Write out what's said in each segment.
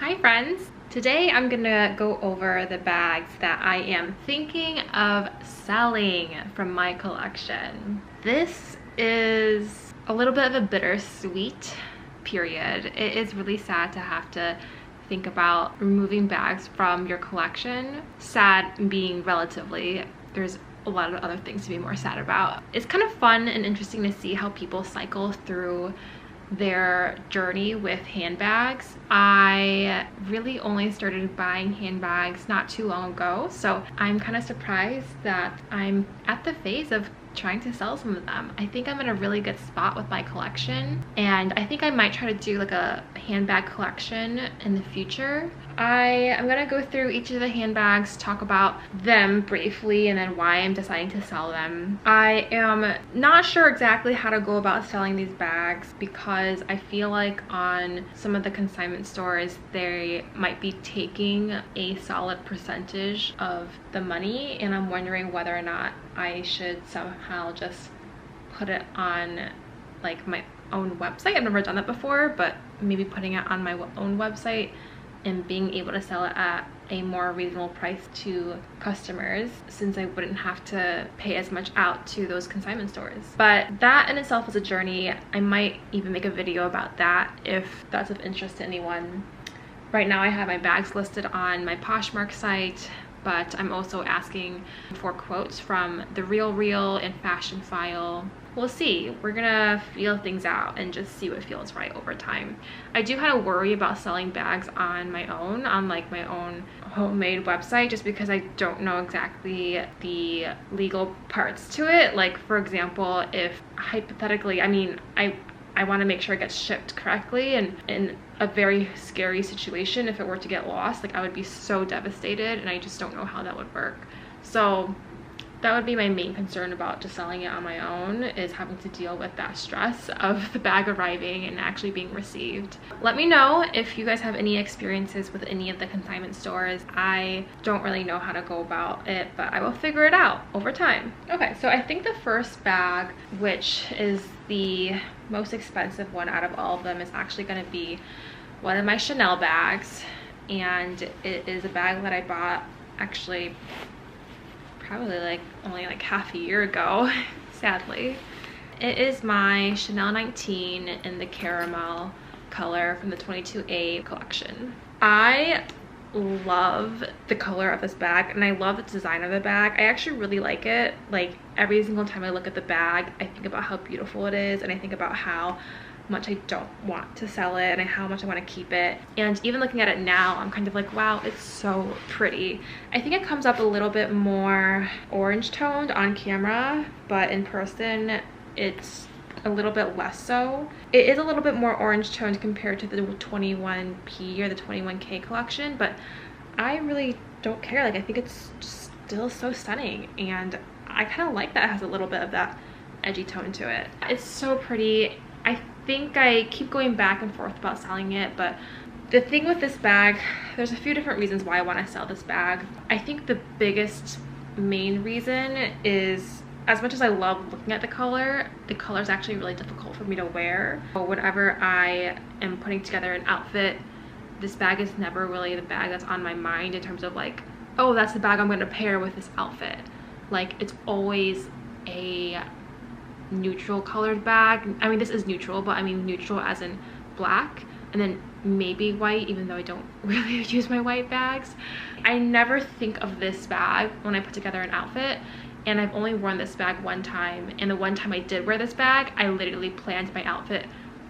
Hi friends! Today I'm gonna go over the bags that I am thinking of selling from my collection. This is a little bit of a bittersweet period. It is really sad to have to think about removing bags from your collection. Sad being relatively, there's a lot of other things to be more sad about. It's kind of fun and interesting to see how people cycle through their journey with handbags. I really only started buying handbags not too long ago, so I'm kind of surprised that I'm at the phase of trying to sell some of them. I think I'm in a really good spot with my collection, and I think I might try to do like a handbag collection in the future. I am gonna go through each of the handbags, talk about them briefly, and then why I'm deciding to sell them. I am not sure exactly how to go about selling these bags because I feel like on some of the consignment stores they might be taking a solid percentage of the money, and I'm wondering whether or not I should somehow just put it on like my own website. I've never done that before, but maybe putting it on my own website and being able to sell it at a more reasonable price to customers, since I wouldn't have to pay as much out to those consignment stores. But that in itself is a journey. I might even make a video about that if that's of interest to anyone. Right now I have my bags listed on my Poshmark site, but I'm also asking for quotes from The Real and Fashion File. We'll see. We're gonna feel things out and just see what feels right over time. I do kind of worry about selling bags on my own, on like my own homemade website, just because I don't know exactly the legal parts to it. Like, for example, if hypothetically, I want to make sure it gets shipped correctly, and in a very scary situation, if it were to get lost, like I would be so devastated, and I just don't know how that would work. So that would be my main concern about just selling it on my own, is having to deal with that stress of the bag arriving and actually being received. Let me know if you guys have any experiences with any of the consignment stores. I don't really know how to go about it, but I will figure it out over time. Okay, so I think the first bag, which is the most expensive one out of all of them, is actually going to be one of my Chanel bags, and it is a bag that I bought actually probably like only like half a year ago, sadly. It is my Chanel 19 in the caramel color from the 22A collection. I love the color of this bag, and I love the design of the bag. I actually really like it. Like, every single time I look at the bag, I think about how beautiful it is, and I think about how much I don't want to sell it and how much I want to keep it. And even looking at it now, I'm kind of like, wow, it's so pretty. I think it comes up a little bit more orange toned on camera, but in person it's a little bit less so. It is a little bit more orange toned compared to the 21P or the 21K collection, but I really don't care. Like, I think it's still so stunning, and I kind of like that it has a little bit of that edgy tone to it. It's so pretty. I think I keep going back and forth about selling it, but the thing with this bag, there's a few different reasons why I want to sell this bag. I think the biggest main reason is, as much as I love looking at the color is actually really difficult for me to wear. But whenever I am putting together an outfit, this bag is never really the bag that's on my mind in terms of like, oh, that's the bag I'm going to pair with this outfit. Like, it's always a neutral colored bag. I mean, this is neutral, but I mean neutral as in black, and then maybe white, even though I don't really use my white bags. I never think of this bag when I put together an outfit, and I've only worn this bag one time, and the one time I did wear this bag, I literally planned my outfit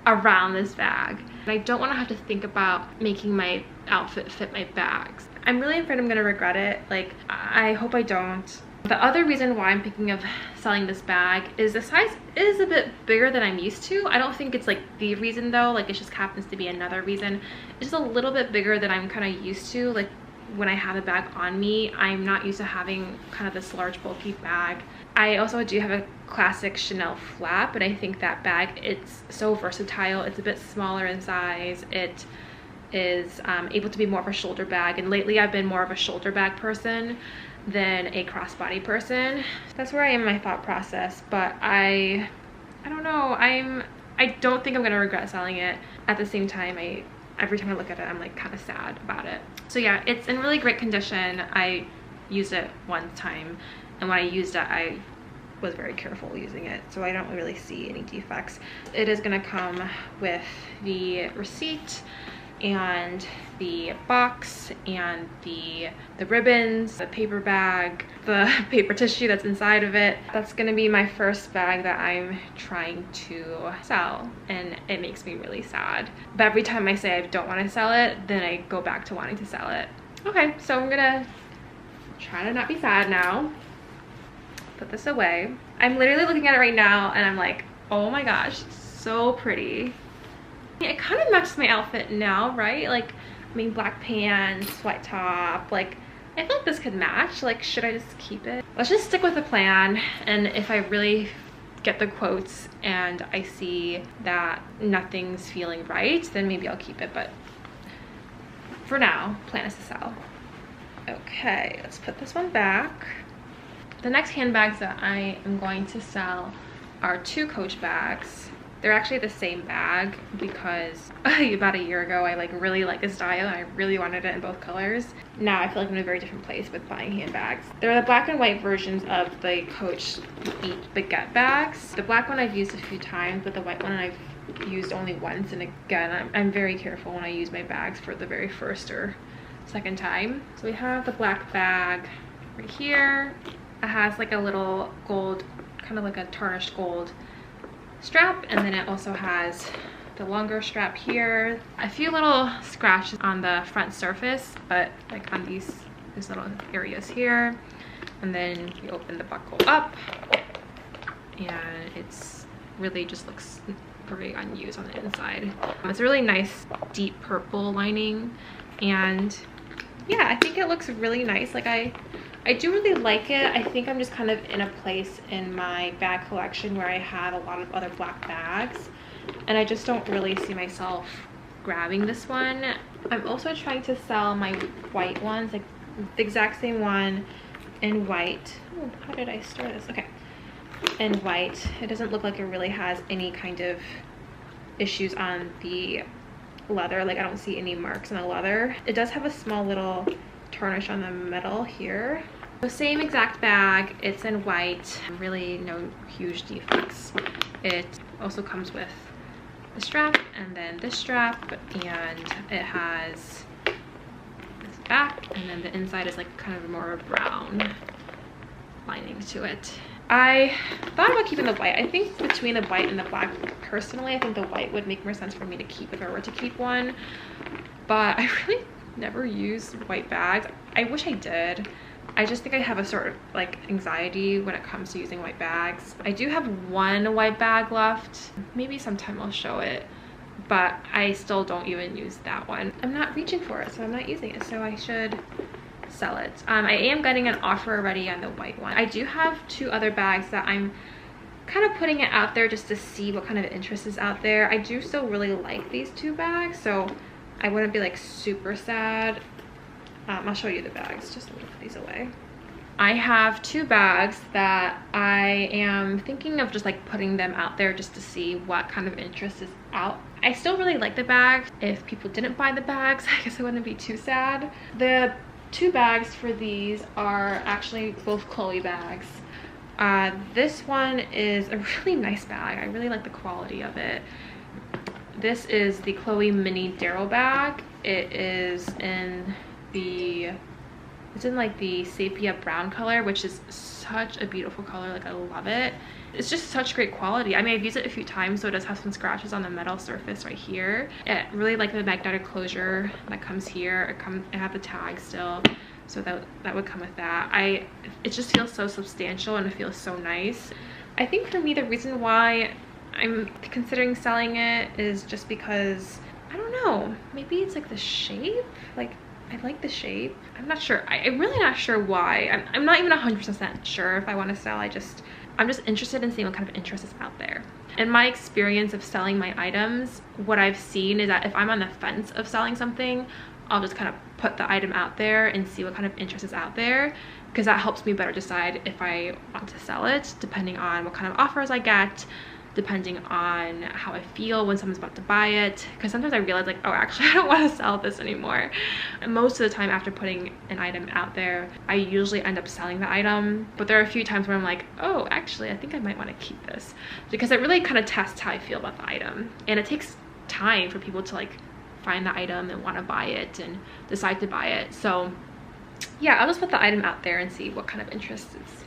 around this bag. And I don't want to have to think about making my outfit fit my bags. I'm really afraid I'm gonna regret it. Like, I hope I don't. The other reason why I'm thinking of selling this bag is the size is a bit bigger than I'm used to. I don't think it's like the reason though, like it just happens to be another reason. It's just a little bit bigger than I'm kind of used to. Like, when I have a bag on me, I'm not used to having kind of this large bulky bag. I also do have a classic Chanel flap, and I think that bag, it's so versatile. It's a bit smaller in size. It is able to be more of a shoulder bag, and lately I've been more of a shoulder bag person than a crossbody person. That's where I am in my thought process, but I don't know. I don't think I'm gonna regret selling it. At the same time, I every time I look at it, I'm like kind of sad about it. So yeah, it's in really great condition. I used it one time, and when I used it, I was very careful using it, so I don't really see any defects. It is gonna come with the receipt and the box and the ribbons, the paper bag, the paper tissue that's inside of it. That's gonna be my first bag that I'm trying to sell, and it makes me really sad. But every time I say I don't want to sell it, then I go back to wanting to sell it. Okay, so I'm gonna try to not be sad now. Put this away. I'm literally looking at it right now and I'm like, oh my gosh, so pretty. It kind of matches my outfit now, right? Like, I mean, black pants, white top, like, I feel like this could match. Like, should I just keep it? Let's just stick with the plan, and if I really get the quotes and I see that nothing's feeling right, then maybe I'll keep it, but for now, plan is to sell. Okay, let's put this one back. The next handbags that I am going to sell are 2 Coach bags. They're actually the same bag because about a year ago I like really liked this style and I really wanted it in both colors. Now I feel like I'm in a very different place with buying handbags. They're the black and white versions of the Coach Baguette bags. The black one I've used a few times, but the white one I've used only once, and again I'm very careful when I use my bags for the very first or second time. So we have the black bag right here. It has like a little gold, kind of like a tarnished gold strap, and then it also has the longer strap here. A few little scratches on the front surface, but like on these little areas here. And then you open the buckle up and it's really just looks very unused on the inside. It's a really nice deep purple lining, and yeah, I think it looks really nice. Like I do really like it. I think I'm just kind of in a place in my bag collection where I have a lot of other black bags, and I just don't really see myself grabbing this one. I'm also trying to sell my white ones, like the exact same one in white. Oh, how did I store this? Okay, in white. It doesn't look like it really has any kind of issues on the leather. Like, I don't see any marks on the leather. It does have a small little tarnish on the metal here. The same exact bag, it's in white, really no huge defects. It also comes with the strap and then this strap, and it has this back, and then the inside is like kind of more brown lining to it. I thought about keeping the white. I think between the white and the black, personally, I think the white would make more sense for me to keep if I were to keep one, but I really never use white bags. I wish I did. I just think I have a sort of like anxiety when it comes to using white bags. I do have one white bag left. Maybe sometime I'll show it, but I still don't even use that one. I'm not reaching for it, so I'm not using it, so I should sell it. I am getting an offer already on the white one. I do have 2 other bags that I'm kind of putting it out there just to see what kind of interest is out there. I do still really like these 2 bags, so I wouldn't be like super sad. I'll show you the bags, just let me put these away. I have 2 bags that I am thinking of just like putting them out there just to see what kind of interest is out. I still really like the bags. If people didn't buy the bags, I guess I wouldn't be too sad. The 2 bags for these are actually both Chloe bags. This one is a really nice bag. I really like the quality of it. This is the Chloe mini Darryl bag. It is in like the sepia brown color, which is such a beautiful color. Like, I love it. It's just such great quality. I mean, I've used it a few times, so it does have some scratches on the metal surface right here. I really like the magnetic closure that comes here. I have the tag still, so that would come with that. It just feels so substantial and it feels so nice. I think for me, the reason why I'm considering selling it is just because, I don't know, maybe it's like the shape. Like, I like the shape. I'm not sure. I'm really not sure why. I'm not even 100% sure if I want to sell. I'm just interested in seeing what kind of interest is out there. In my experience of selling my items, what I've seen is that if I'm on the fence of selling something, I'll just kind of put the item out there and see what kind of interest is out there, because that helps me better decide if I want to sell it, depending on what kind of offers I get depending on how I feel when someone's about to buy it, because sometimes I realize like, oh, actually I don't want to sell this anymore. And most of the time after putting an item out there, I usually end up selling the item, but there are a few times where I'm like, oh, actually I think I might want to keep this, because it really kind of tests how I feel about the item. And it takes time for people to like find the item and want to buy it and decide to buy it. So yeah, I'll just put the item out there and see what kind of interest is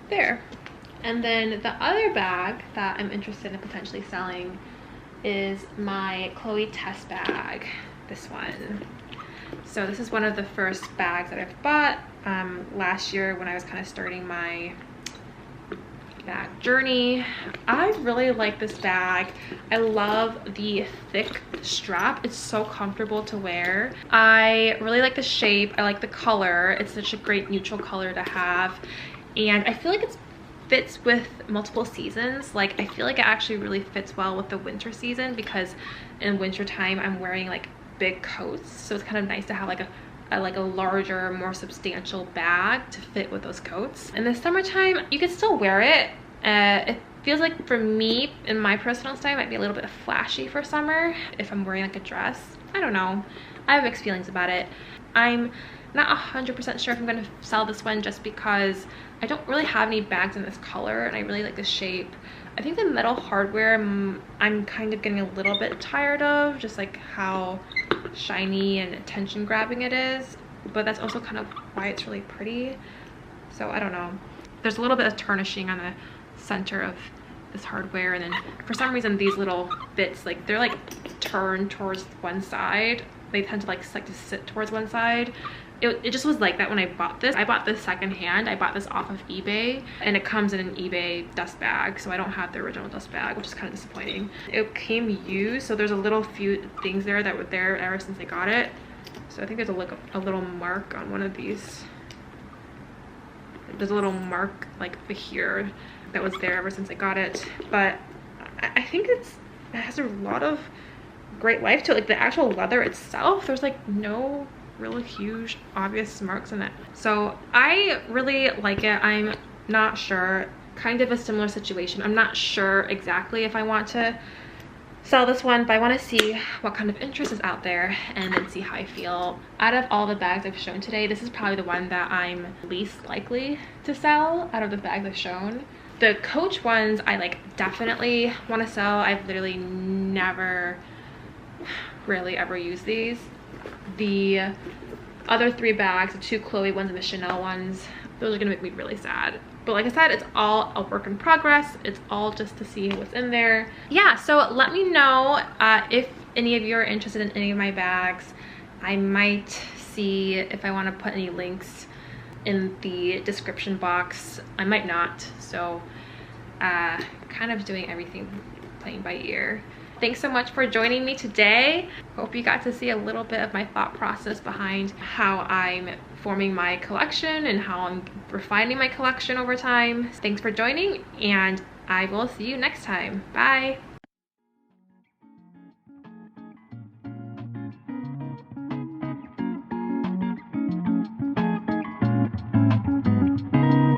there. And then the other bag that I'm interested in potentially selling is my Tess bag, this one. So this is one of the first bags that I've bought last year when I was kind of starting my bag journey. I really like this bag. I love the thick strap. It's so comfortable to wear. I really like the shape. I like the color. It's such a great neutral color to have. And I feel like it fits with multiple seasons. Like I feel like it actually really fits well with the winter season, because in winter time I'm wearing like big coats, so it's kind of nice to have like a larger, more substantial bag to fit with those coats. In the summertime you can still wear it. It feels like, for me, in my personal style, it might be a little bit flashy for summer if I'm wearing like a dress. I don't know, I have mixed feelings about it. I'm not 100% sure if I'm going to sell this one, just because I don't really have any bags in this color and I really like the shape. I think the metal hardware I'm kind of getting a little bit tired of, just like how shiny and attention grabbing it is, but that's also kind of why it's really pretty. So I don't know, there's a little bit of turnishing on the center of this hardware, and then for some reason these little bits, like they're like turned towards one side. They tend to like to sit towards one side. It just was like that when I bought this. I bought this secondhand. I bought this off of eBay, and it comes in an eBay dust bag, so I don't have the original dust bag, which is kind of disappointing. It came used, so there's a little few things there that were there ever since I got it. So I think there's a little mark on one of these. There's a little mark like here that was there ever since I got it, but I think it has a lot of great life to it. Like the actual leather itself, there's like no really huge obvious marks in it, so I really like it. I'm not sure, kind of a similar situation. I'm not sure exactly if I want to sell this one, but I want to see what kind of interest is out there and then see how I feel. Out of all the bags I've shown today, this is probably the one that I'm least likely to sell out of the bags I've shown. The Coach ones I like definitely want to sell. I've literally never rarely ever used these. The other three bags, the two Chloe ones and the Chanel ones, those are gonna make me really sad. But like I said, it's all a work in progress. It's all just to see what's in there. Yeah, so let me know if any of you are interested in any of my bags. I might see if I want to put any links in the description box. I might not, so kind of doing everything playing by ear. Thanks so much for joining me today. Hope you got to see a little bit of my thought process behind how I'm forming my collection and how I'm refining my collection over time. Thanks for joining, and I will see you next time. Bye.